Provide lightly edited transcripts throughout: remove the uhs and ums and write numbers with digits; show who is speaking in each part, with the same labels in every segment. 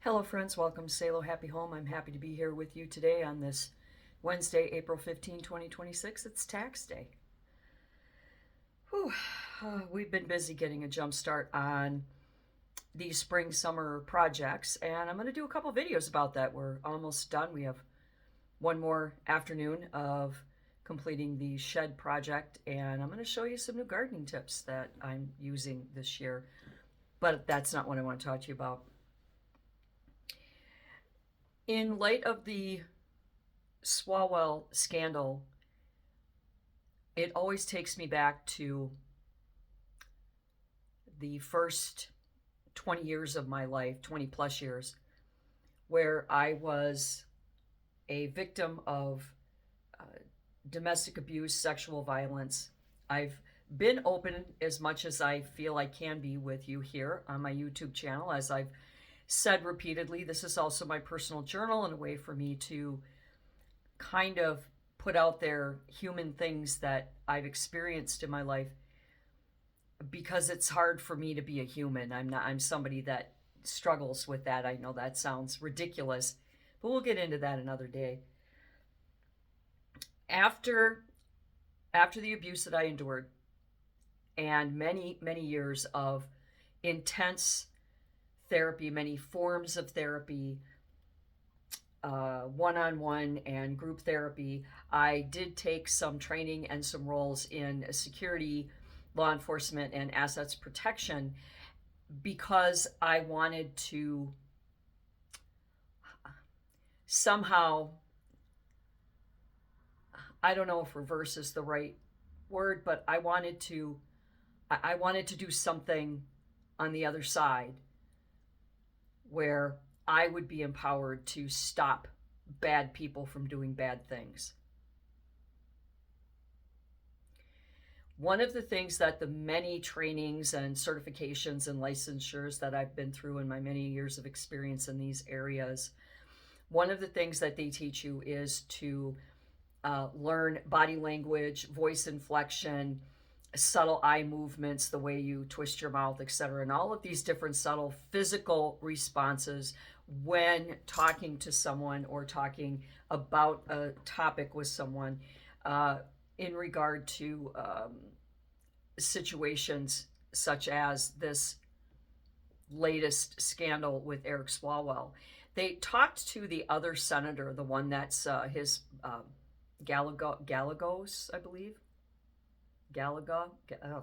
Speaker 1: Hello, friends. Welcome to Salo Happy Home. I'm happy to be here with you today on this Wednesday, April 15, 2026. It's tax day. Whew. We've been busy getting a jump start on these spring summer projects, and I'm going to do a couple videos about that. We're almost done. We have one more afternoon of completing the shed project, and I'm going to show you some new gardening tips that I'm using this year. But that's not what I want to talk to you about. In light of the Swalwell scandal, it always takes me back to the first 20 years of my life, 20 plus years, where I was a victim of domestic abuse, sexual violence. I've been open as much as I feel I can be with you here on my YouTube channel. As I've said repeatedly, this is also my personal journal and a way for me to kind of put out there human things that I've experienced in my life, because it's hard for me to be a human. I'm somebody that struggles with that. I know that sounds ridiculous, but we'll get into that another day. After the abuse that I endured and many years of intense therapy, many forms of therapy, one-on-one and group therapy, I did take some training and some roles in security, law enforcement, and assets protection, because I wanted to somehow, I don't know if reverse is the right word, but I wanted to do something on the other side where I would be empowered to stop bad people from doing bad things. One of the things that the many trainings and certifications and licensures that I've been through in my many years of experience in these areas, one of the things that they teach you is to learn body language, voice inflection, subtle eye movements, the way you twist your mouth, etc., and all of these different subtle physical responses when talking to someone or talking about a topic with someone, in regard to situations such as this latest scandal with Eric Swalwell. They talked to the other senator, the one that's his Gallegos, I believe. Gallagher. Oh,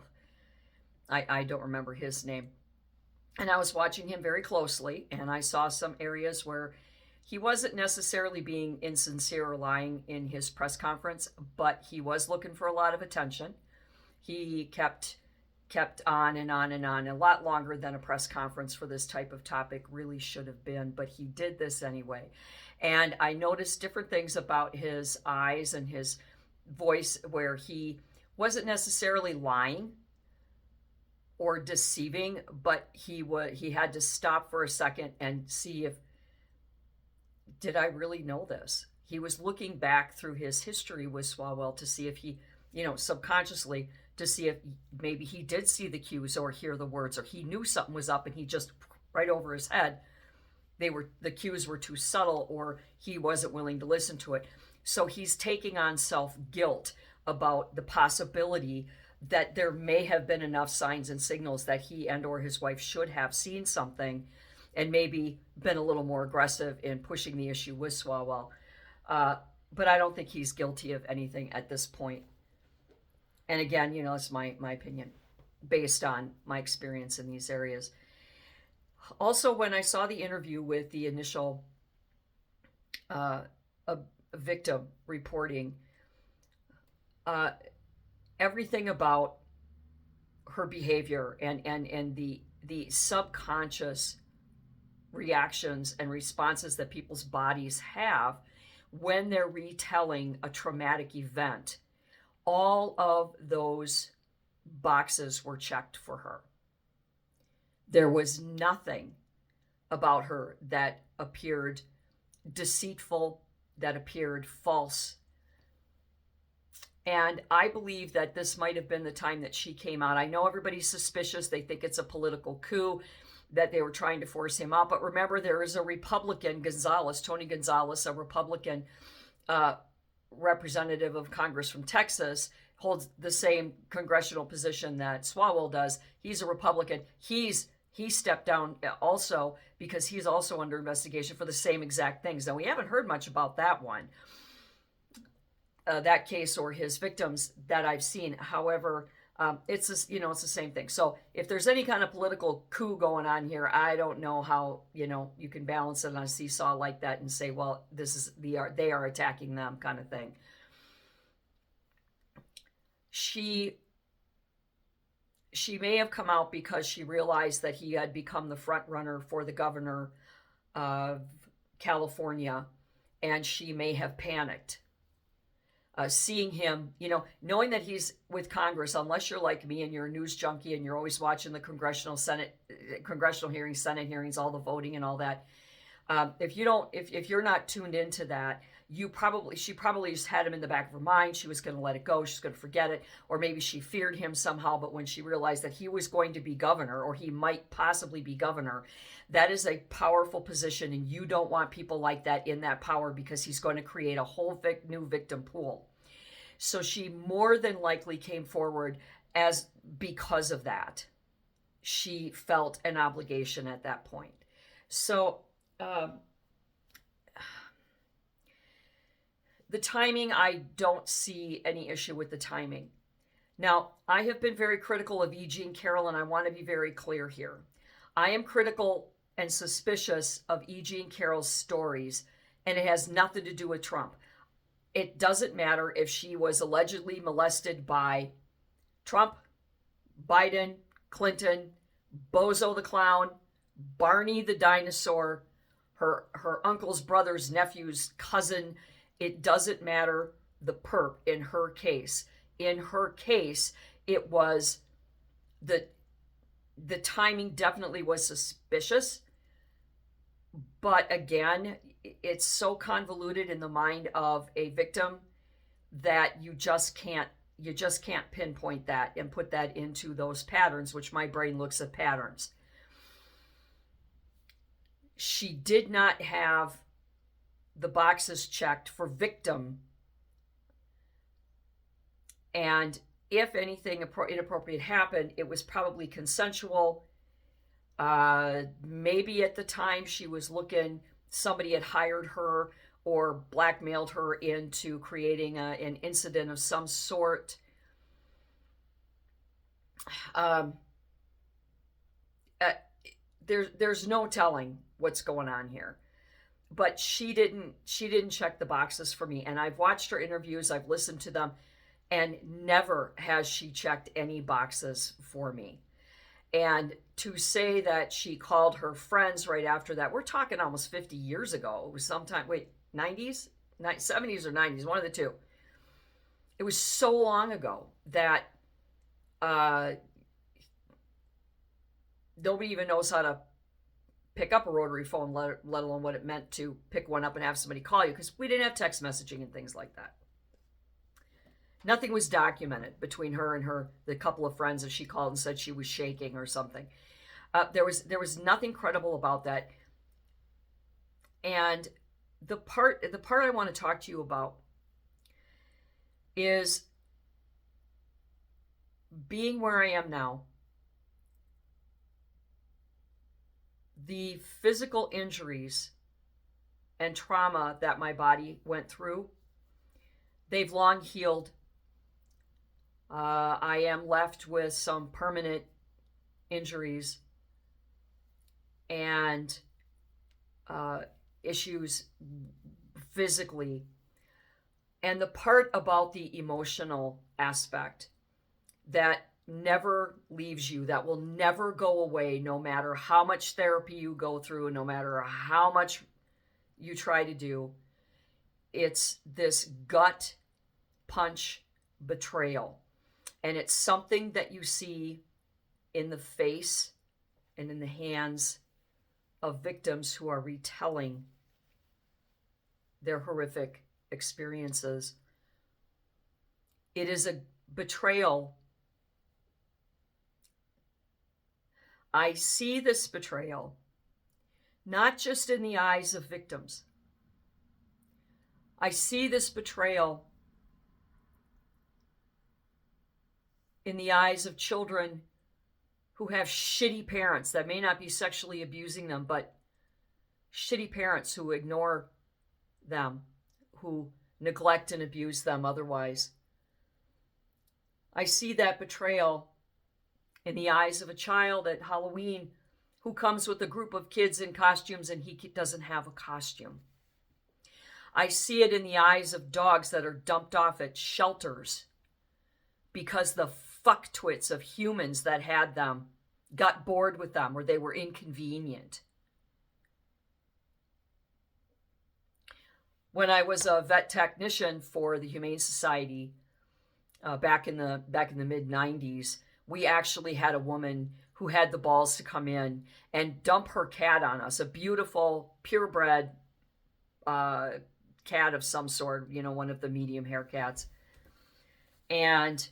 Speaker 1: I don't remember his name. And I was watching him very closely, and I saw some areas where he wasn't necessarily being insincere or lying in his press conference, but he was looking for a lot of attention. He kept on and on and on, a lot longer than a press conference for this type of topic really should have been, but he did this anyway. And I noticed different things about his eyes and his voice where he wasn't necessarily lying or deceiving, but he had to stop for a second and see if, did I really know this? He was looking back through his history with Swalwell to see if he, subconsciously, to see if maybe he did see the cues or hear the words, or he knew something was up and he just right over his head, the cues were too subtle, or he wasn't willing to listen to it. So he's taking on self-guilt about the possibility that there may have been enough signs and signals that he and or his wife should have seen something and maybe been a little more aggressive in pushing the issue with Swalwell. But I don't think he's guilty of anything at this point. And again, it's my opinion based on my experience in these areas. Also, when I saw the interview with the initial victim reporting, everything about her behavior and the subconscious reactions and responses that people's bodies have when they're retelling a traumatic event, all of those boxes were checked for her. There was nothing about her that appeared deceitful, that appeared false. And I believe that this might have been the time that she came out. I know everybody's suspicious. They think it's a political coup. that they were trying to force him out. But remember, there is a Republican, Gonzalez, Tony Gonzalez, a Republican uh, representative of Congress from Texas, holds the same congressional position that Swalwell does. He's a Republican. He stepped down also because he's also under investigation for the same exact things. Now, we haven't heard much about that one, that case or his victims that I've seen. However, it's the same thing. So if there's any kind of political coup going on here, I don't know how you can balance it on a seesaw like that and say, well, they are attacking them kind of thing. She may have come out because she realized that he had become the front runner for the governor of California, and she may have panicked. Seeing him, knowing that he's with Congress, unless you're like me and you're a news junkie and you're always watching the congressional hearings, Senate hearings, all the voting and all that. If you're not tuned into that, she probably just had him in the back of her mind. She was going to let it go. She's going to forget it. Or maybe she feared him somehow. But when she realized that he was going to be governor, or he might possibly be governor, that is a powerful position. And you don't want people like that in that power, because he's going to create a whole new victim pool. So she more than likely came forward because of that. She felt an obligation at that point. So, the timing, I don't see any issue with the timing. Now, I have been very critical of E. Jean Carroll, and I want to be very clear here. I am critical and suspicious of E. Jean Carroll's stories, and it has nothing to do with Trump. It doesn't matter if she was allegedly molested by Trump, Biden, Clinton, Bozo the Clown, Barney the dinosaur, her uncle's brother's nephew's cousin. It doesn't matter the perp in her case. In her case, it was the timing definitely was suspicious. But again, it's so convoluted in the mind of a victim that you just can't pinpoint that and put that into those patterns, which my brain looks at patterns. She did not have the boxes checked for victim. And if anything inappropriate happened, it was probably consensual. Maybe at the time she was looking, somebody had hired her or blackmailed her into creating an incident of some sort. There's no telling what's going on here. But she didn't check the boxes for me. And I've watched her interviews, I've listened to them, and never has she checked any boxes for me. And to say that she called her friends right after that, we're talking almost 50 years ago. It was sometime, 90s? 70s or 90s, one of the two. It was so long ago that nobody even knows how to pick up a rotary phone, let alone what it meant to pick one up and have somebody call you, because we didn't have text messaging and things like that. Nothing was documented between her and the couple of friends that she called and said she was shaking or something. There was nothing credible about that. And the part I want to talk to you about is being where I am now. The physical injuries and trauma that my body went through, they've long healed. I am left with some permanent injuries and issues physically. And the part about the emotional aspect that never leaves you, that will never go away, no matter how much therapy you go through, no matter how much you try to do, it's this gut punch betrayal. And it's something that you see in the face and in the hands of victims who are retelling their horrific experiences. It is a betrayal. I see this betrayal not just in the eyes of victims. I see this betrayal in the eyes of children who have shitty parents that may not be sexually abusing them, but shitty parents who ignore them, who neglect and abuse them otherwise. I see that betrayal in the eyes of a child at Halloween who comes with a group of kids in costumes and he doesn't have a costume. I see it in the eyes of dogs that are dumped off at shelters because the fucktwits of humans that had them got bored with them or they were inconvenient. When I was a vet technician for the Humane Society back in the mid 90s, we actually had a woman who had the balls to come in and dump her cat on us, a beautiful purebred cat of some sort, one of the medium hair cats. And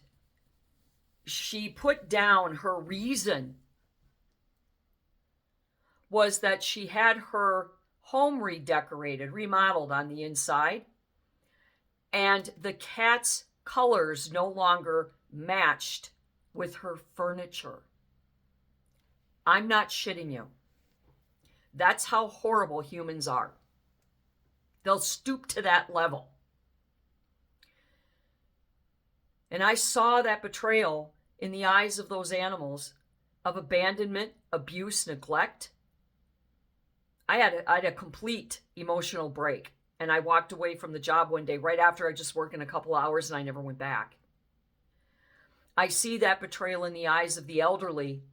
Speaker 1: she put down her reason was that she had her home redecorated, remodeled on the inside, and the cat's colors no longer matched with her furniture. I'm not shitting you. That's how horrible humans are. They'll stoop to that level. And I saw that betrayal in the eyes of those animals of abandonment, abuse, neglect. I had a complete emotional break. And I walked away from the job one day right after I just worked in a couple hours and I never went back. I see that betrayal in the eyes of the elderly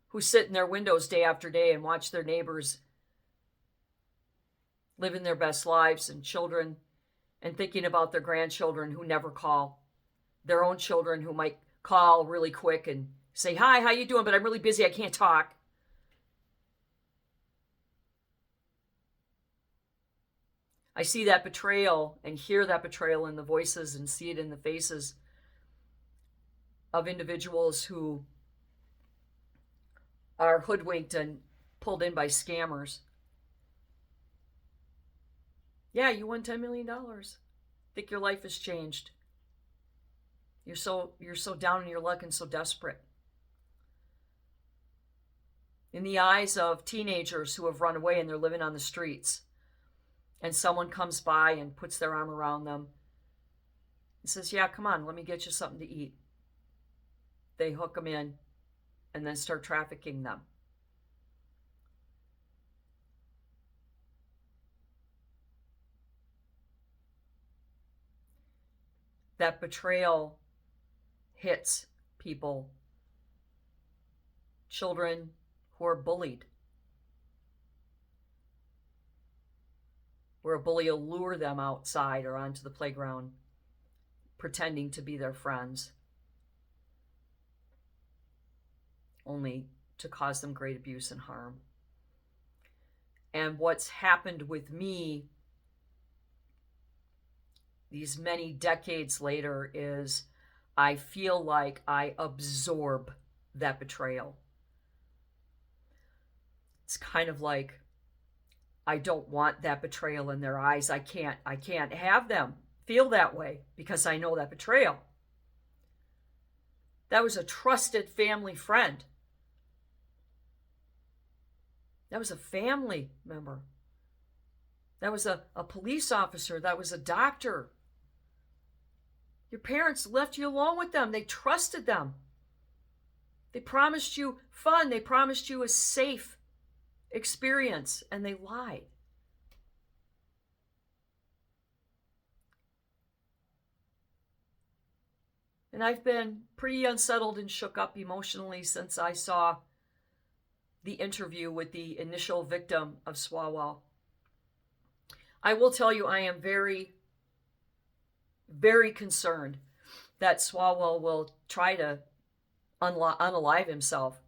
Speaker 1: who sit in their windows day after day and watch their neighbors living their best lives, and children, and thinking about their grandchildren who never call, their own children who might call really quick and say, "Hi, how you doing? But I'm really busy, I can't talk." I see that betrayal and hear that betrayal in the voices and see it in the faces of individuals who are hoodwinked and pulled in by scammers. Yeah, you won $10 million. Think your life has changed. You're so down in your luck and so desperate. In the eyes of teenagers who have run away and they're living on the streets, and someone comes by and puts their arm around them and says, "Yeah, come on, let me get you something to eat." They hook them in and then start trafficking them. That betrayal hits people, children who are bullied, where a bully will lure them outside or onto the playground, pretending to be their friends, only to cause them great abuse and harm. And what's happened with me these many decades later is I feel like I absorb that betrayal. It's kind of like I don't want that betrayal in their eyes. I can't have them feel that way because I know that betrayal. That was a trusted family friend. That was a family member. That was a police officer. That was a doctor. Your parents left you alone with them. They trusted them. They promised you fun. They promised you a safe experience, and they lied. And I've been pretty unsettled and shook up emotionally since I saw the interview with the initial victim of Swalwell. I will tell you, I am very, very concerned that Swalwell will try to unalive himself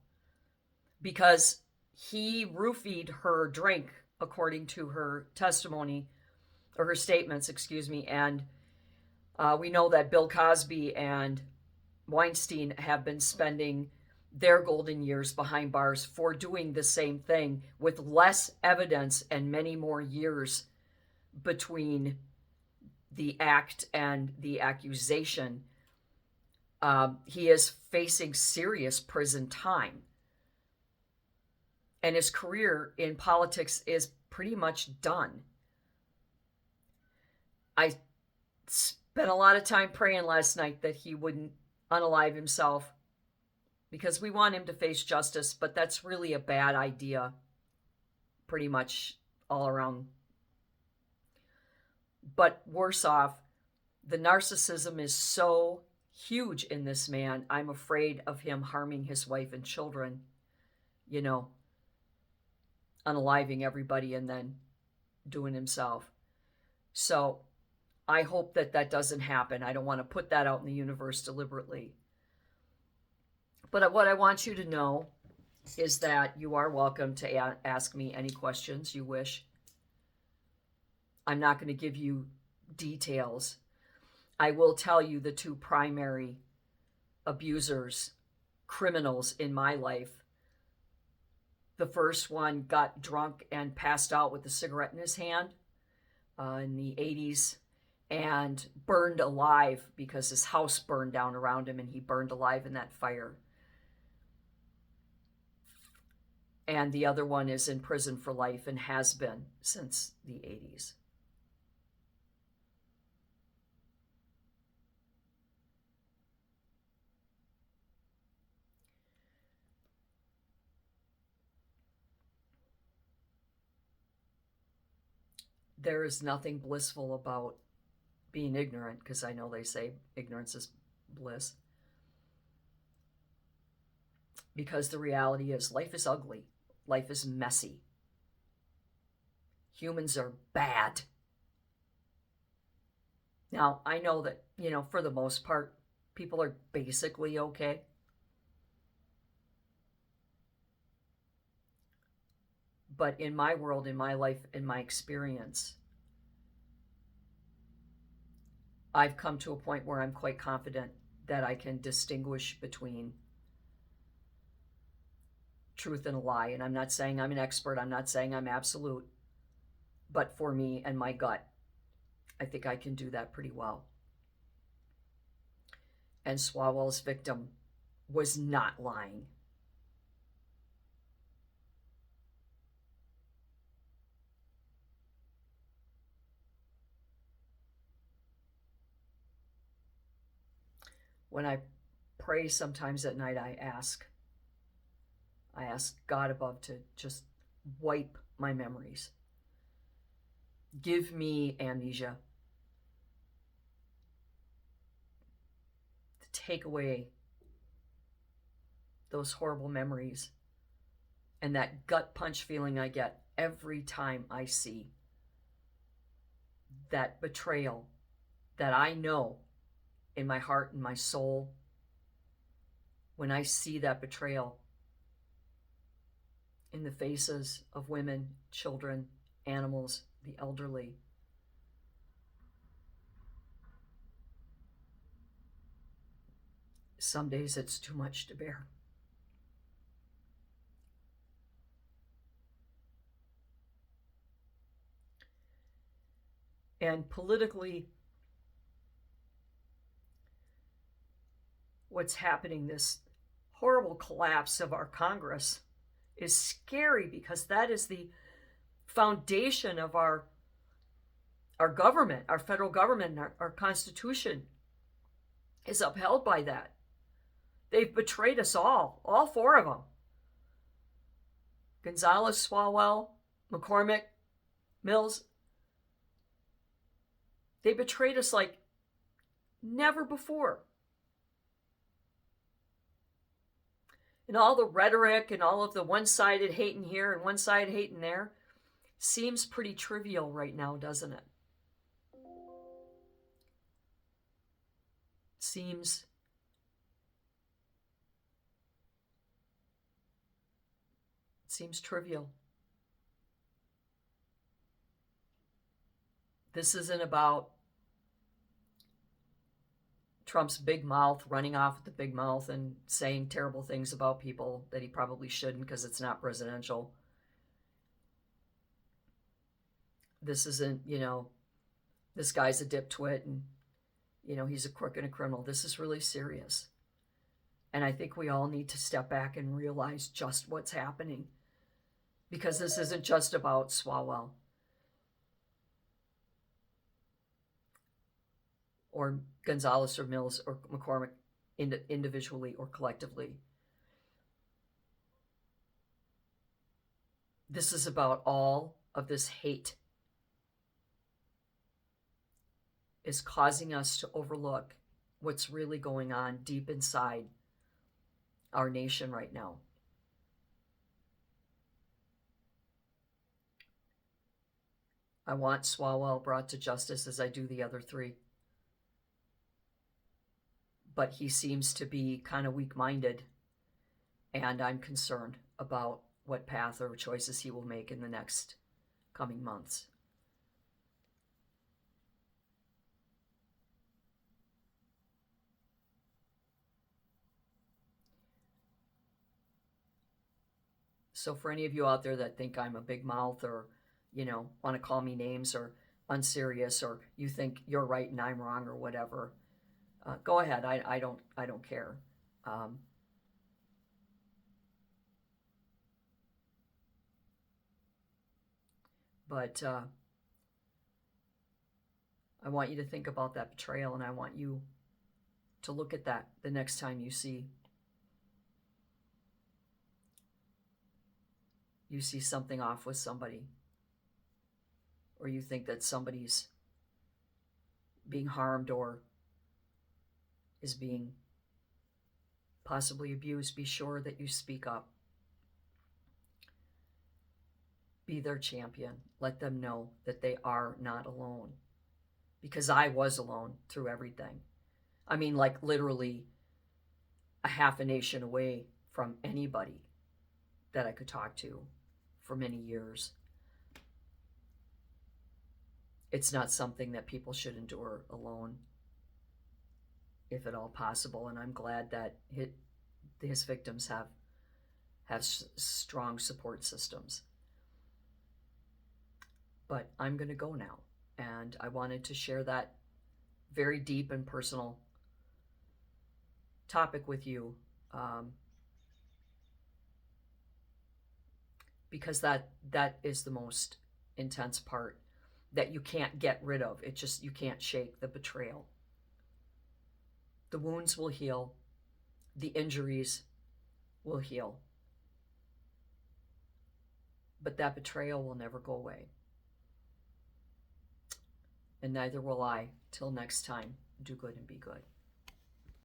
Speaker 1: because he roofied her drink, according to her testimony, or her statements, and we know that Bill Cosby and Weinstein have been spending their golden years behind bars for doing the same thing with less evidence and many more years between the act and the accusation. He is facing serious prison time. And his career in politics is pretty much done. I spent a lot of time praying last night that he wouldn't unalive himself, because we want him to face justice, but that's really a bad idea pretty much all around. But worse off, the narcissism is so huge in this man, I'm afraid of him harming his wife and children, unaliving everybody and then doing himself. So I hope that doesn't happen. I don't want to put that out in the universe deliberately. But what I want you to know is that you are welcome to ask me any questions you wish. I'm not going to give you details. I will tell you the two primary abusers, criminals in my life. The first one got drunk and passed out with a cigarette in his hand in the 80s and burned alive because his house burned down around him and he burned alive in that fire. And the other one is in prison for life and has been since the 80s. There is nothing blissful about being ignorant, because I know they say ignorance is bliss. Because the reality is life is ugly. Life is messy. Humans are bad. Now, I know that, for the most part, people are basically okay. But in my world, in my life, in my experience, I've come to a point where I'm quite confident that I can distinguish between truth and a lie. And I'm not saying I'm an expert. I'm not saying I'm absolute. But for me and my gut, I think I can do that pretty well. And Swalwell's victim was not lying. When I pray sometimes at night, I ask God above to just wipe my memories. Give me amnesia. To take away those horrible memories and that gut punch feeling I get every time I see that betrayal that I know in my heart and my soul. When I see that betrayal in the faces of women, children, animals, the elderly, some days it's too much to bear. And politically, what's happening, this horrible collapse of our Congress, is scary, because that is the foundation of our government, our federal government, our Constitution is upheld by that. They've betrayed us all four of them. Gonzalez, Swalwell, McCormick, Mills. They betrayed us like never before. And all the rhetoric and all of the one-sided hating here and one-sided hating there seems pretty trivial right now, doesn't it? Seems trivial. This isn't about Trump's big mouth, running off with the big mouth and saying terrible things about people that he probably shouldn't because it's not presidential. This isn't, this guy's a diptwit and, he's a crook and a criminal. This is really serious. And I think we all need to step back and realize just what's happening. Because this isn't just about Swalwell or Gonzalez or Mills or McCormick individually or collectively. This is about all of this hate is causing us to overlook what's really going on deep inside our nation right now. I want Swalwell brought to justice as I do the other three. But he seems to be kind of weak-minded, and I'm concerned about what path or choices he will make in the next coming months. So for any of you out there that think I'm a big mouth or, want to call me names or unserious or you think you're right and I'm wrong or whatever, go ahead. I don't care. But I want you to think about that betrayal, and I want you to look at that the next time you see something off with somebody, or you think that somebody's being harmed or is being possibly abused. Be sure that you speak up. Be their champion. Let them know that they are not alone. Because I was alone through everything. I mean, like literally a half a nation away from anybody that I could talk to for many years. It's not something that people should endure alone, if at all possible. And I'm glad that his victims have strong support systems. But I'm going to go now. And I wanted to share that very deep and personal topic with you, because that is the most intense part that you can't get rid of. You can't shake the betrayal. The wounds will heal. The injuries will heal. But that betrayal will never go away. And neither will I. Till next time, do good and be good.